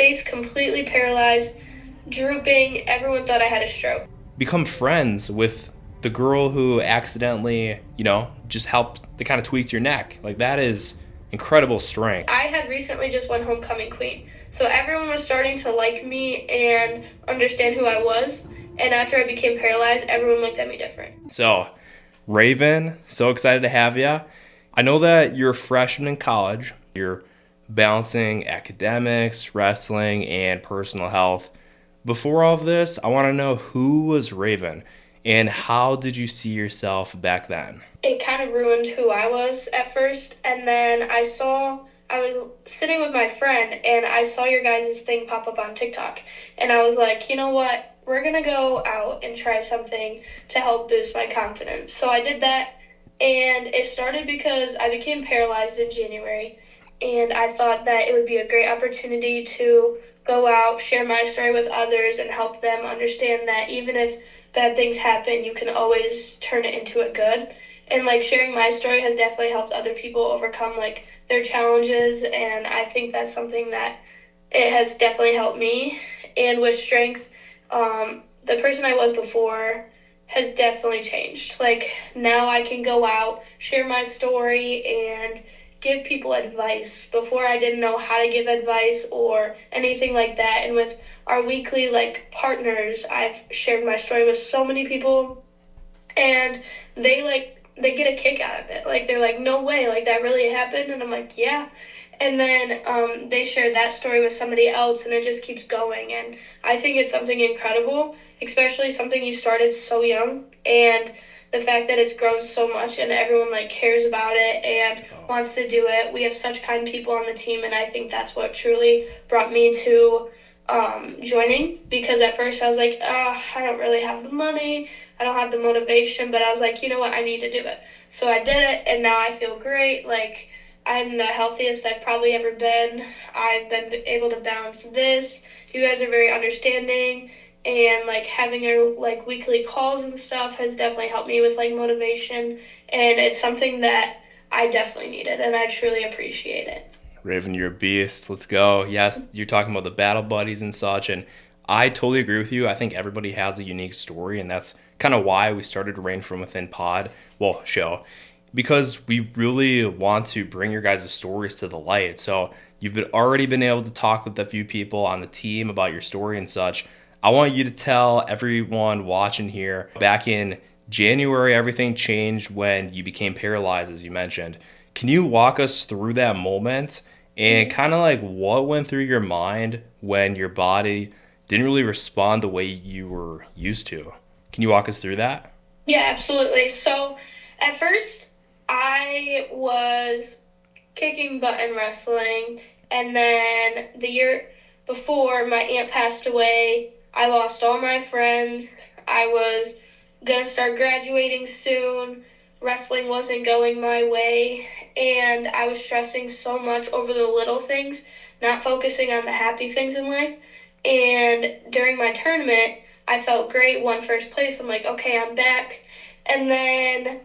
face completely paralyzed, drooping. Everyone thought I had a stroke. Become friends with the girl who accidentally, just helped, they kind of tweaked your neck. Like, that is incredible strength. I had recently just won homecoming queen, so everyone was starting to like me and understand who I was. And after I became paralyzed, everyone looked at me different. So, Raven, so excited to have you. I know that you're a freshman in college. You're balancing academics, wrestling, and personal health. Before all of this, I want to know, who was Raven and how did you see yourself back then? It kind of ruined who I was at first, and then I was sitting with my friend and I saw your guys' thing pop up on TikTok, and I was like, you know what? We're gonna go out and try something to help boost my confidence. So I did that, and it started because I became paralyzed in January, and I thought that it would be a great opportunity to go out, share my story with others, and help them understand that even if bad things happen, you can always turn it into a good. And like sharing my story has definitely helped other people overcome like their challenges, and I think that's something that it has definitely helped me. And with strength, the person I was before has definitely changed. Like now I can go out, share my story, and give people advice. Before I didn't know how to give advice or anything like that. And with our weekly like partners, I've shared my story with so many people, and they get a kick out of it. Like they're like, no way, like that really happened, and I'm like, yeah. And then they share that story with somebody else, and it just keeps going. And I think it's something incredible, especially something you started so young, and the fact that it's grown so much and everyone like cares about it and wants to do it. We have such kind people on the team, and I think that's what truly brought me to joining, because at first I was like, I don't really have the money, I don't have the motivation, but I was like, you know what, I need to do it. So I did it, and now I feel great. Like, I'm the healthiest I've probably ever been. I've been able to balance this. You guys are very understanding, and like having our like weekly calls and stuff has definitely helped me with like motivation, and it's something that I definitely needed, and I truly appreciate it. Raven, you're a beast. Let's go. Yes, you're talking about the battle buddies and such, and I totally agree with you. I think everybody has a unique story, and that's kind of why we started Rain from Within pod, well, show, because we really want to bring your guys' stories to the light. So already been able to talk with a few people on the team about your story and such. I want you to tell everyone watching here, back in January, everything changed when you became paralyzed, as you mentioned. Can you walk us through that moment and kind of like what went through your mind when your body didn't really respond the way you were used to? Can you walk us through that? Yeah, absolutely. So at first, I was kicking butt in wrestling, and then the year before my aunt passed away, I lost all my friends. I was gonna start graduating soon. Wrestling wasn't going my way, and I was stressing so much over the little things, not focusing on the happy things in life. And during my tournament, I felt great, won first place. I'm like, okay, I'm back. And then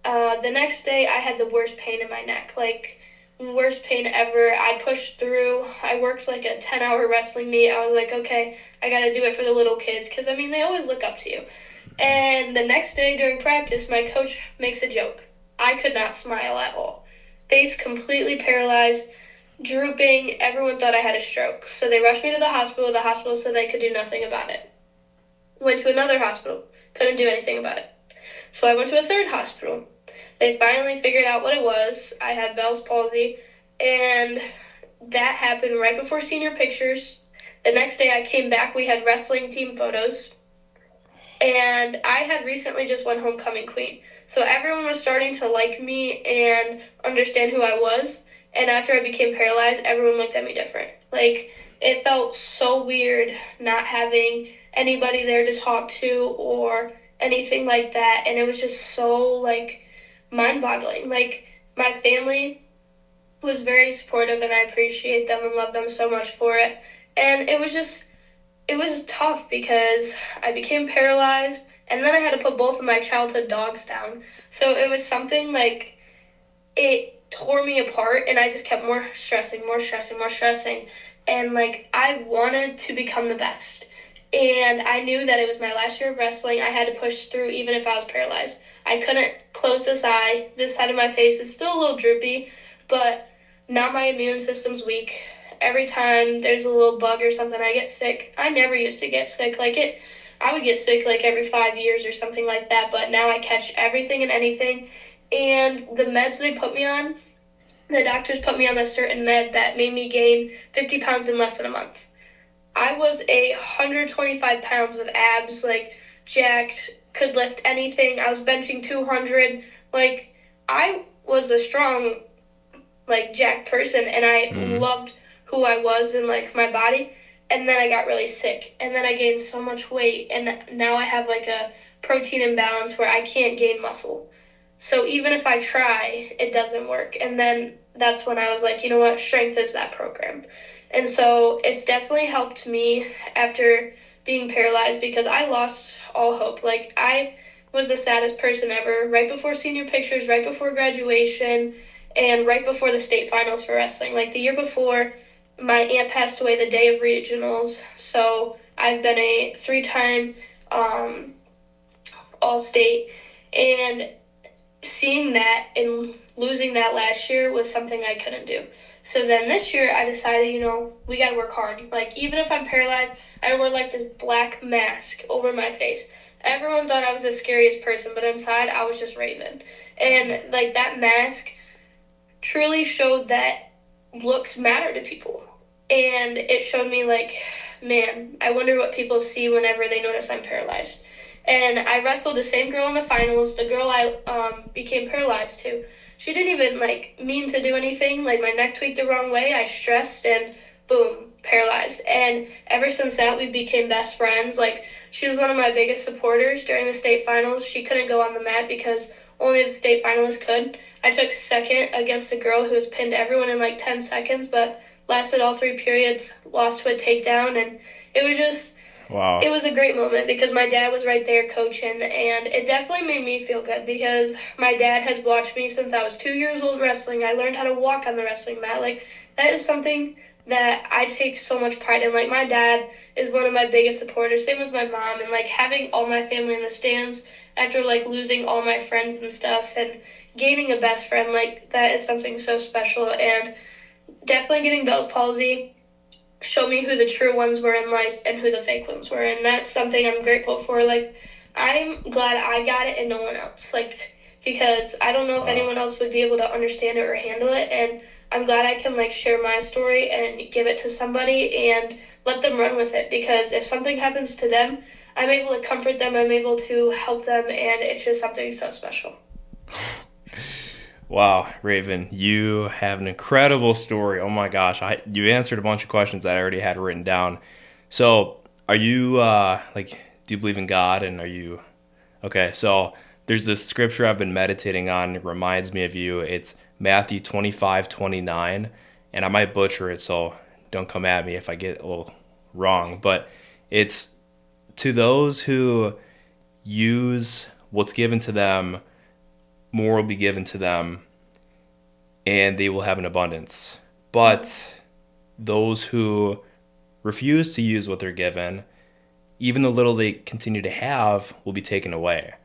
the next day, I had the worst pain in my neck, like worst pain ever. I pushed through. I worked like a 10-hour wrestling meet. I was like, okay, I got to do it for the little kids, because I mean, they always look up to you. And the next day during practice, my coach makes a joke. I could not smile at all. Face completely paralyzed, drooping. Everyone thought I had a stroke. So they rushed me to the hospital. The hospital said they could do nothing about it. Went to another hospital. Couldn't do anything about it. So I went to a third hospital. They finally figured out what it was. I had Bell's palsy, and that happened right before senior pictures. The next day I came back, we had wrestling team photos, and I had recently just won homecoming queen. So everyone was starting to like me and understand who I was. And after I became paralyzed, everyone looked at me different. Like, it felt so weird not having anybody there to talk to or anything like that. And it was just so, like, mind boggling. Like, my family was very supportive, and I appreciate them and love them so much for it. And it was tough because I became paralyzed, and then I had to put both of my childhood dogs down. So it was something like, it tore me apart, and I just kept more stressing, more stressing, more stressing. and like I wanted to become the best. And I knew that it was my last year of wrestling. I had to push through even if I was paralyzed. I couldn't close this eye. This side of my face is still a little droopy, but now my immune system's weak. Every time there's a little bug or something, I get sick. I never used to get sick. I would get sick like every 5 years or something like that, but now I catch everything and anything. And the meds they put me on, the doctors put me on a certain med that made me gain 50 pounds in less than a month. I was 125 pounds with abs, like jacked, could lift anything. I was benching 200. Like, I was a strong, like, jacked person, and I Mm. loved who I was and, like, my body. And then I got really sick. And then I gained so much weight, and now I have, like, a protein imbalance where I can't gain muscle. So even if I try, it doesn't work. And then that's when I was like, you know what, strength is that program. And so it's definitely helped me after being paralyzed because I lost all hope. Like I was the saddest person ever right before senior pictures, right before graduation, and right before the state finals for wrestling. Like the year before, my aunt passed away the day of regionals. So I've been a three-time um, all-state, and seeing that and losing that last year was something I couldn't do. So then this year I decided, we gotta work hard. Like even if I'm paralyzed, I wear like this black mask over my face. Everyone thought I was the scariest person, but inside I was just Raven. And like that mask truly showed that looks matter to people. And it showed me like, man, I wonder what people see whenever they notice I'm paralyzed. And I wrestled the same girl in the finals, the girl I became paralyzed to. She didn't even like mean to do anything. Like my neck tweaked the wrong way. I stressed and boom, paralyzed. And ever since that, we became best friends. Like she was one of my biggest supporters during the state finals. She couldn't go on the mat because only the state finalists could. I took second against a girl who was pinned everyone in like 10 seconds, but lasted all three periods, lost to a takedown, and it was just Wow. it was a great moment because my dad was right there coaching, and it definitely made me feel good because my dad has watched me since I was 2 years old wrestling. I learned how to walk on the wrestling mat. Like that is something that I take so much pride in. Like my dad is one of my biggest supporters. Same with my mom, and like having all my family in the stands after like losing all my friends and stuff, and gaining a best friend like that is something so special. And definitely getting Bell's palsy showed me who the true ones were in life and who the fake ones were, and that's something I'm grateful for. Like I'm glad I got it and no one else, like because I don't know if Wow. anyone else would be able to understand it or handle it, and I'm glad I can like share my story and give it to somebody and let them run with it, because if something happens to them, I'm able to comfort them, I'm able to help them, and it's just something so special. Wow, Raven, you have an incredible story. Oh my gosh, you answered a bunch of questions that I already had written down. So, are you like, do you believe in God? And are you okay? So, there's this scripture I've been meditating on. It reminds me of you. It's Matthew 25:29, and I might butcher it, so don't come at me if I get a little wrong. But it's to those who use what's given to them, more will be given to them, and they will have an abundance. But those who refuse to use what they're given, even the little they continue to have, will be taken away.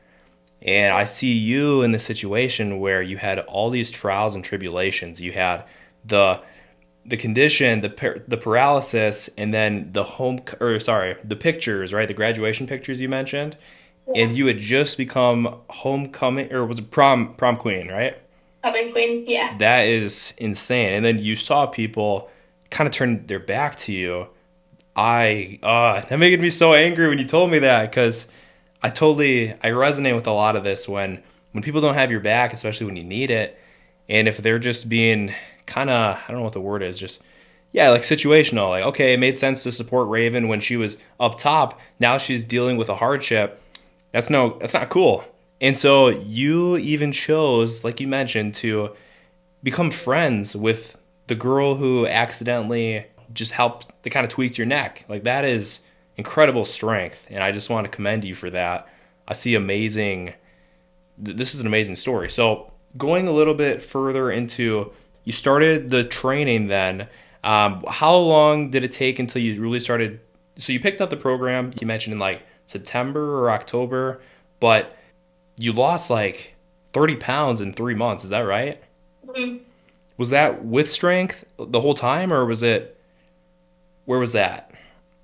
And I see you in this situation where you had all these trials and tribulations. You had the the condition, the paralysis, and then the pictures, right? The graduation pictures you mentioned, Yeah. and you had just become homecoming, or was it prom queen, right? Coming queen, yeah. That is insane. And then you saw people kind of turn their back to you. That made me so angry when you told me that, because I resonate with a lot of this when people don't have your back, especially when you need it, and if they're just being kind of, I don't know what the word is, just yeah, like situational. Like okay, it made sense to support Raven when she was up top. Now she's dealing with a hardship. That's not cool. And so you even chose, like you mentioned, to become friends with the girl who accidentally just helped, they kind of tweaked your neck. Like that is incredible strength, and I just want to commend you for that. I see amazing. This is an amazing story. So going a little bit further into, you started the training then. How long did it take until you really started? So you picked up the program, you mentioned in like September or October, but you lost like 30 pounds in 3 months. Is that right? Mhm. Was that with strength the whole time, or where was that?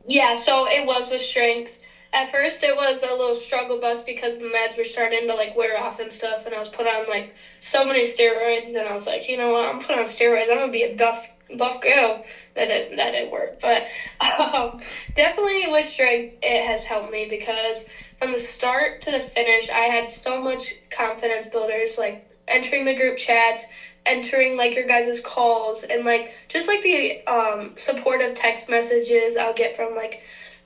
Yeah, so it was with strength. At first, it was a little struggle bus because the meds were starting to like wear off and stuff, and I was put on like so many steroids, and I was like, you know what, I'm put on steroids. I'm gonna be a buff girl. That didn't work, but definitely with strength, it has helped me because from the start to the finish, I had so much confidence builders, like entering the group chats, entering like your guys' calls, and like just like the supportive text messages I'll get from like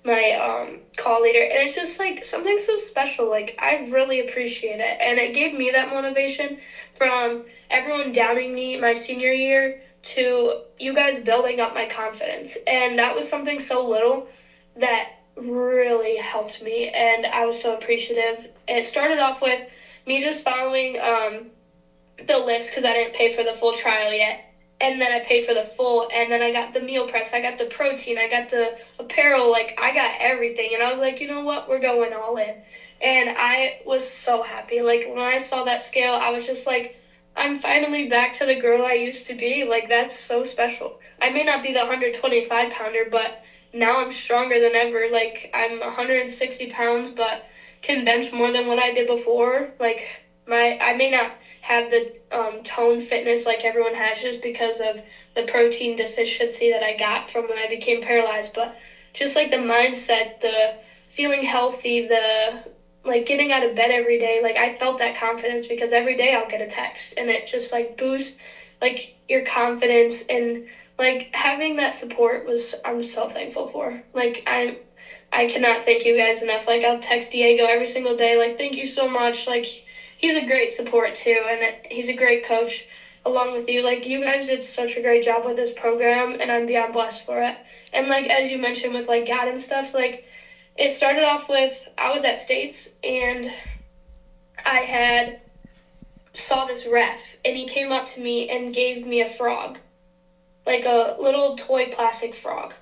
my call leader, and it's just like something so special. Like I really appreciate it, and it gave me that motivation from everyone downing me my senior year to you guys building up my confidence, and that was something so little that really helped me, and I was so appreciative. It started off with me just following the lifts because I didn't pay for the full trial yet. And then I paid for the full, and then I got the meal preps, I got the protein, I got the apparel, like I got everything. And I was like, you know what, we're going all in. And I was so happy. Like when I saw that scale, I was just like, I'm finally back to the girl I used to be. Like that's so special. I may not be the 125 pounder, but now I'm stronger than ever. Like I'm 160 pounds, but can bench more than what I did before. Like I may not have the tone fitness like everyone has just because of the protein deficiency that I got from when I became paralyzed. But just like the mindset, the feeling healthy, the like getting out of bed every day, like I felt that confidence because every day I'll get a text and it just like boosts like your confidence, and like having that support was I'm so thankful for. Like I cannot thank you guys enough. Like I'll text Diego every single day, like thank you so much. Like he's a great support too, and he's a great coach along with you. Like you guys did such a great job with this program, and I'm beyond blessed for it. And like as you mentioned with like God and stuff, like it started off with I was at States and I had saw this ref, and he came up to me and gave me a frog, like a little toy plastic frog.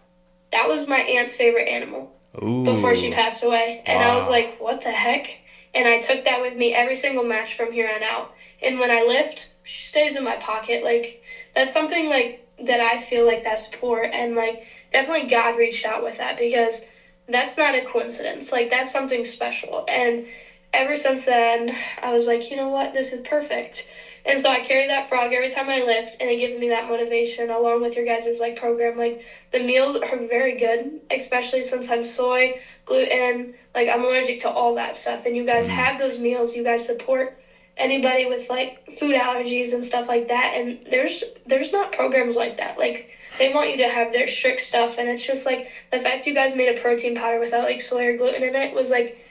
That was my aunt's favorite animal before she Ooh, passed away. And I was wow. like, what the heck? And I took that with me every single match from here on out. And when I lift, she stays in my pocket. Like, that's something like that I feel like that support. And like, definitely God reached out with that because that's not a coincidence. Like, that's something special. And ever since then, I was like, you know what? This is perfect. And so I carry that frog every time I lift, and it gives me that motivation along with your guys' like program. Like the meals are very good, especially since I'm soy, gluten, like I'm allergic to all that stuff. And you guys Mm. have those meals. You guys support anybody with like food allergies and stuff like that. And there's not programs like that. Like they want you to have their strict stuff, and it's just like the fact you guys made a protein powder without like soy or gluten in it was like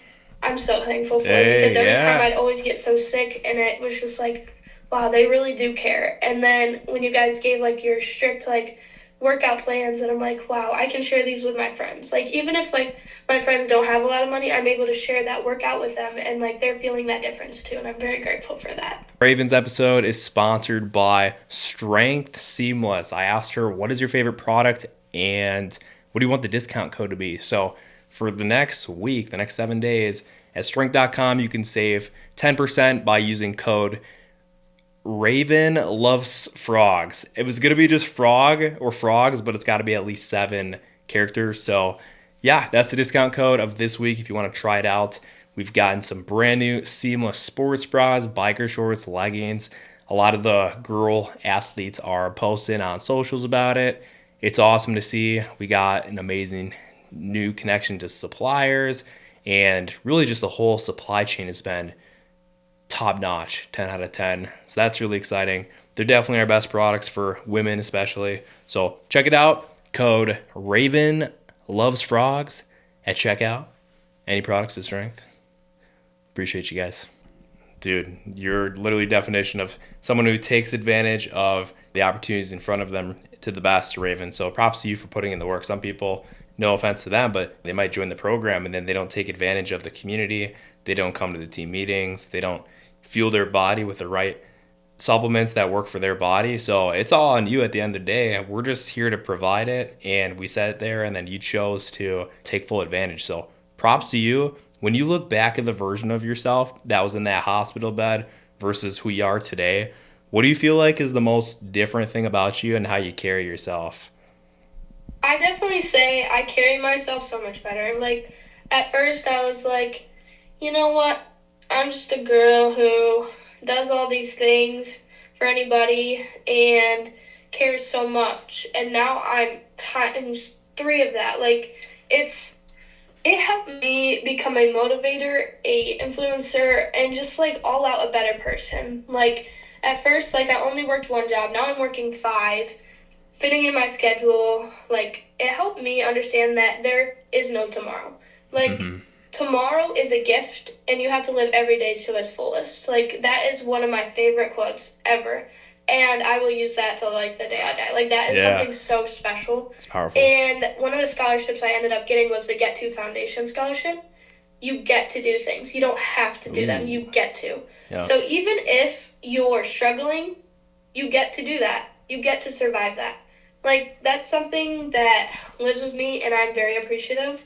I'm so thankful for it because Hey, every time yeah. I'd always get so sick, and it was just like, wow, they really do care. And then when you guys gave like your strict like workout plans, and I'm like, wow, I can share these with my friends. Like even if like my friends don't have a lot of money, I'm able to share that workout with them, and like they're feeling that difference too, and I'm very grateful for that. Ravens episode is sponsored by Strength Seamless. I asked her, what is your favorite product and what do you want the discount code to be? So for the next week, the next 7 days, at strength.com, you can save 10% by using code Raven Loves Frogs. It was going to be just frog or frogs, but it's got to be at least 7 characters. So yeah, that's the discount code of this week if you want to try it out. We've gotten some brand new seamless sports bras, biker shorts, leggings. A lot of the girl athletes are posting on socials about it. It's awesome to see. We got an amazing new connection to suppliers, and really just the whole supply chain has been top notch, 10 out of 10. So that's really exciting. They're definitely our best products for women, especially. So check it out. Code Raven Loves Frogs at checkout. Any products of strength. Appreciate you guys. Dude, you're literally definition of someone who takes advantage of the opportunities in front of them to the best, Raven. So props to you for putting in the work. Some people, no offense to them, but they might join the program and then they don't take advantage of the community. They don't come to the team meetings. They don't fuel their body with the right supplements that work for their body. So it's all on you at the end of the day. We're just here to provide it, and we set it there, and then you chose to take full advantage. So props to you. When you look back at the version of yourself that was in that hospital bed versus who you are today, what do you feel like is the most different thing about you and how you carry yourself? I definitely say I carry myself so much better. Like, at first, I was like, you know what? I'm just a girl who does all these things for anybody and cares so much. And now I'm times three of that. Like, it's it helped me become a motivator, a influencer, and just like all out a better person. Like, at first, like I only worked one job. Now I'm working five, fitting in my schedule. Like, it helped me understand that there is no tomorrow. Like, Mm-hmm. tomorrow is a gift and you have to live every day to its fullest. Like, that is one of my favorite quotes ever. And I will use that till like the day I die. Like, that is Yeah, something so special. it's powerful. And one of the scholarships I ended up getting was the Get To Foundation scholarship. You get to do things. You don't have to do them. Ooh, You get to. yeah, So even if you're struggling, you get to do that. You get to survive that. Like, that's something that lives with me, and I'm very appreciative.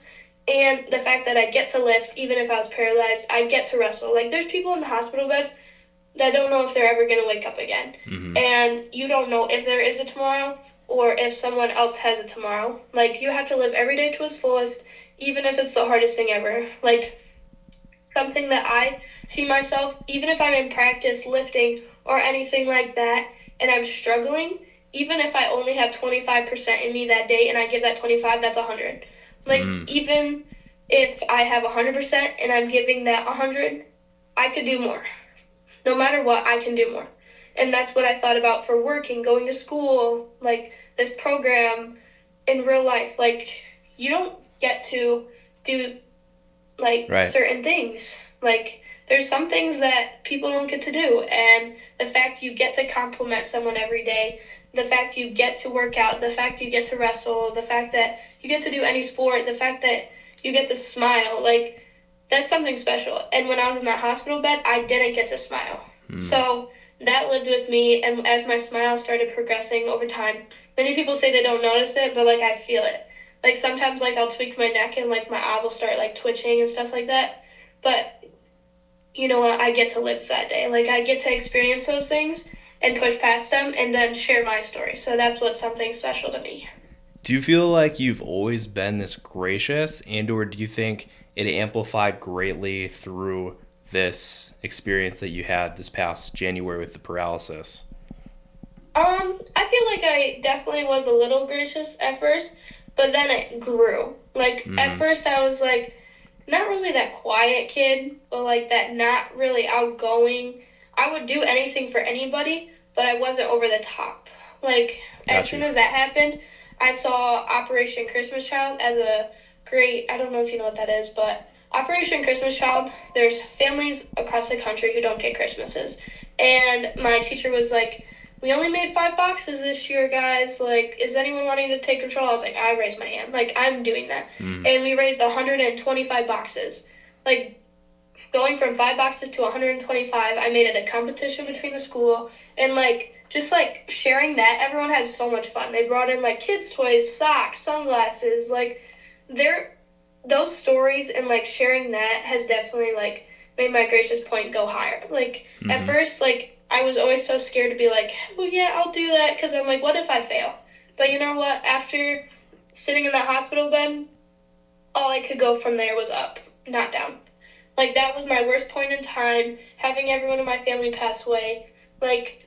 And the fact that I get to lift, even if I was paralyzed, I get to wrestle. Like, there's people in the hospital beds that don't know if they're ever going to wake up again. mm-hmm. And you don't know if there is a tomorrow or if someone else has a tomorrow. Like, you have to live every day to its fullest, even if it's the hardest thing ever. Like, something that I see myself, even if I'm in practice lifting or anything like that, and I'm struggling, even if I only have 25% in me that day and I give that 25, that's 100. Like, Mm, even if I have 100% and I'm giving that 100, I could do more. No matter what, I can do more. And that's what I thought about for working, going to school, like this program in real life. Like, you don't get to do like right. certain things. Like, there's some things that people don't get to do, and the fact you get to compliment someone every day, the fact you get to work out, the fact you get to wrestle, the fact that you get to do any sport, the fact that you get to smile, like, that's something special. And when I was in that hospital bed, I didn't get to smile. Mm. So that lived with me, and as my smile started progressing over time, many people say they don't notice it, but like I feel it. Like, sometimes like I'll tweak my neck and like my eye will start like twitching and stuff like that. But you know what? I get to live that day. Like, I get to experience those things and push past them and then share my story. So that's what's something special to me. Do you feel like you've always been this gracious, and or do you think it amplified greatly through this experience that you had this past January with the paralysis? I feel like I definitely was a little gracious at first, but then it grew. Like, at Mm-hmm. first I was like not really that quiet kid, but like that not really outgoing. I would do anything for anybody, but I wasn't over the top. Like, as Got soon you. as that happened, I saw Operation Christmas Child as a great, I don't know if you know what that is, but Operation Christmas Child, there's families across the country who don't get Christmases. And my teacher was like, we only made 5 boxes this year, guys. Like, is anyone wanting to take control? I was like, I raised my hand. Like, I'm doing that. Mm. And we raised 125 boxes. Like, going from 5 boxes to 125, I made it a competition between the school. And, like, just, like, sharing that, everyone had so much fun. They brought in, like, kids' toys, socks, sunglasses. Like, they're, those stories and, like, sharing that has definitely, like, made my gracious point go higher. Like, at Mm-hmm. first, like, I was always so scared to be like, well, yeah, I'll do that. Because I'm like, what if I fail? But you know what? After sitting in that hospital bed, all I could go from there was up, not down. Like, that was my worst point in time, having everyone in my family pass away. Like,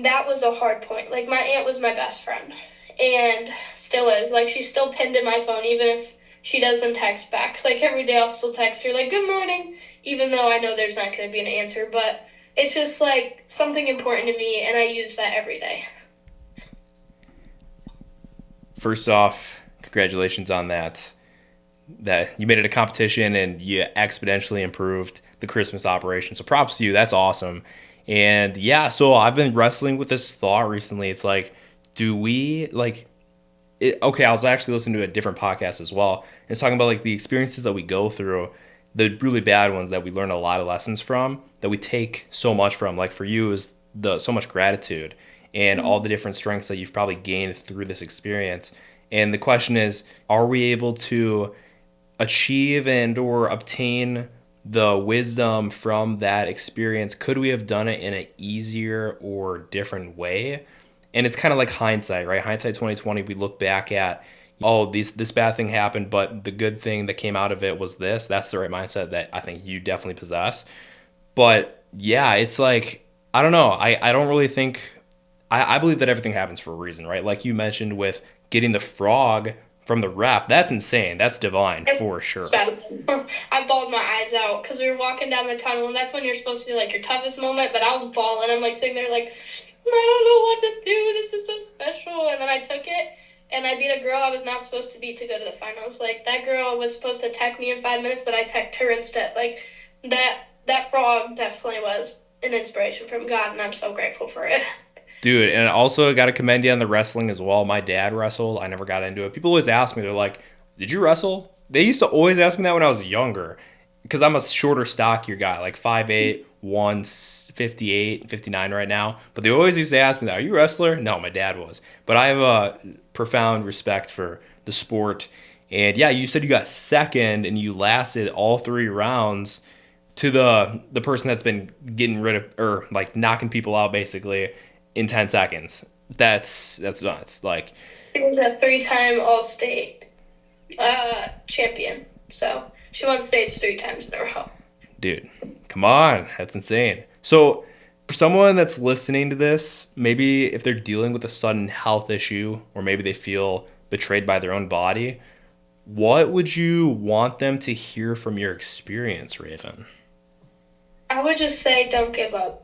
that was a hard point. Like, my aunt was my best friend, and still is. Like, she's still pinned in my phone, even if she doesn't text back. Like, every day I'll still text her, like, good morning, even though I know there's not going to be an answer. But it's just, like, something important to me, and I use that every day. First off, congratulations on that. That you made it a competition and you exponentially improved the Christmas operation. So props to you. That's awesome. And yeah, so I've been wrestling with this thought recently. It's like, do we like okay, I was actually listening to a different podcast as well. And it's talking about like the experiences that we go through, the really bad ones that we learn a lot of lessons from, that we take so much from. Like for you is the so much gratitude and all the different strengths that you've probably gained through this experience. And the question is, are we able to achieve and or obtain the wisdom from that experience? Could we have done it in an easier or different way? And it's kind of like hindsight, right? Hindsight 2020, we look back at, oh, this bad thing happened, but the good thing that came out of it was this. That's the right mindset that I think you definitely possess. But yeah, it's like, I don't know. I don't really think, I believe that everything happens for a reason, right? Like you mentioned with getting the frog from the ref, that's insane. That's divine for sure. I bawled my eyes out because we were walking down the tunnel, and that's when you're supposed to be like your toughest moment. But I was bawling. I'm like sitting there, like I don't know what to do. This is so special. And then I took it, and I beat a girl I was not supposed to beat to go to the finals. Like that girl was supposed to tech me in 5 minutes, but I teched her instead. Like that frog definitely was an inspiration from God, and I'm so grateful for it. Dude, and also got to commend you on the wrestling as well. My dad wrestled. I never got into it. People always ask me, they're like, "Did you wrestle?" They used to always ask me that when I was younger because I'm a shorter, stockier guy, like 5'8", 158, 59 right now. But they always used to ask me that, "Are you a wrestler?" No, my dad was. But I have a profound respect for the sport. And yeah, you said you got second and you lasted all 3 rounds to the person that's been getting rid of or like knocking people out basically in 10 seconds. That's nuts. Like, She was a three-time All-State champion, so she won states 3 times in a row. dude, come on. That's insane. So, for someone that's listening to this, maybe if they're dealing with a sudden health issue or maybe they feel betrayed by their own body, what would you want them to hear from your experience, Raven? I would just say don't give up.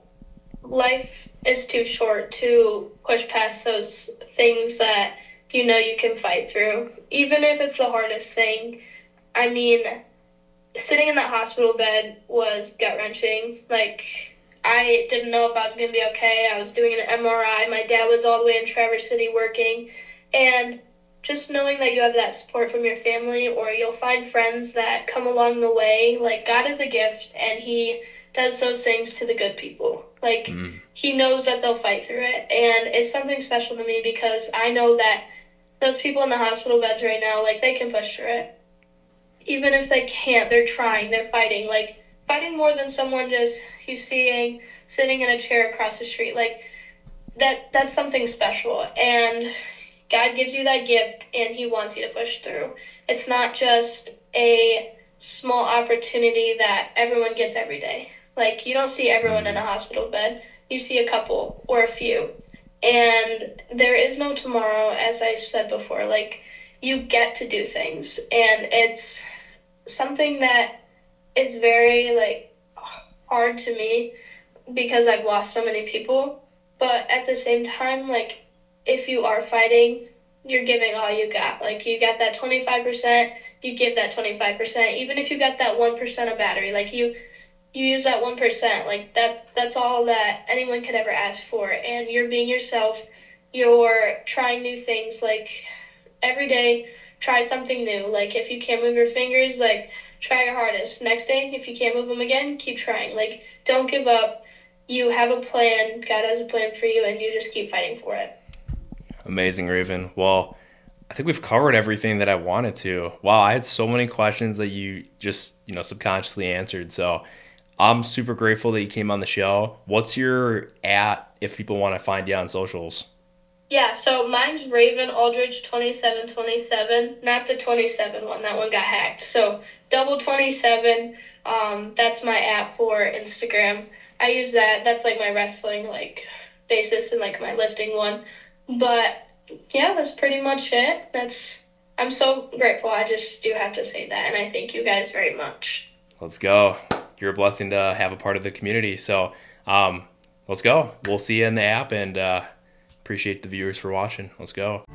Life is too short to push past those things that you know you can fight through, even if it's the hardest thing. I mean, sitting in that hospital bed was gut wrenching. Like, I didn't know if I was going to be okay. I was doing an MRI. My dad was all the way in Traverse City working. And just knowing that you have that support from your family, or you'll find friends that come along the way. Like, God is a gift, and He does those things to the good people. Like, Mm. He knows that they'll fight through it. And it's something special to me because I know that those people in the hospital beds right now, like, they can push through it. Even if they can't, they're trying, they're fighting. Like, fighting more than someone just you seeing sitting in a chair across the street. Like, that's something special. And God gives you that gift, and He wants you to push through. It's not just a small opportunity that everyone gets every day. Like, you don't see everyone in a Mm. hospital bed. You see a couple or a few. And there is no tomorrow, as I said before. Like, you get to do things. And it's something that is very, like, hard to me because I've lost so many people. But at the same time, like, if you are fighting, you're giving all you got. Like, you got that 25%, you give that 25%. Even if you got that 1% of battery, like, you use that 1%. Like, that's all that anyone could ever ask for. And you're being yourself. You're trying new things. Like, every day, try something new. Like, if you can't move your fingers, like, try your hardest. Next day, if you can't move them again, keep trying. Like, don't give up. You have a plan. God has a plan for you, and you just keep fighting for it. Amazing, Raven. Well, I think we've covered everything that I wanted to. Wow, I had so many questions that you just, subconsciously answered. So I'm super grateful that you came on the show. What's your at if people want to find you on socials? Yeah, so mine's Raven Aldridge 2727, not the 27 one. That one got hacked. So double 27. That's my app for Instagram. I use that. That's like my wrestling like basis and like my lifting one. But yeah, that's pretty much it. I'm so grateful. I just do have to say that, and I thank you guys very much. Let's go. You're a blessing to have a part of the community. So let's go. We'll see you in the app and appreciate the viewers for watching. Let's go.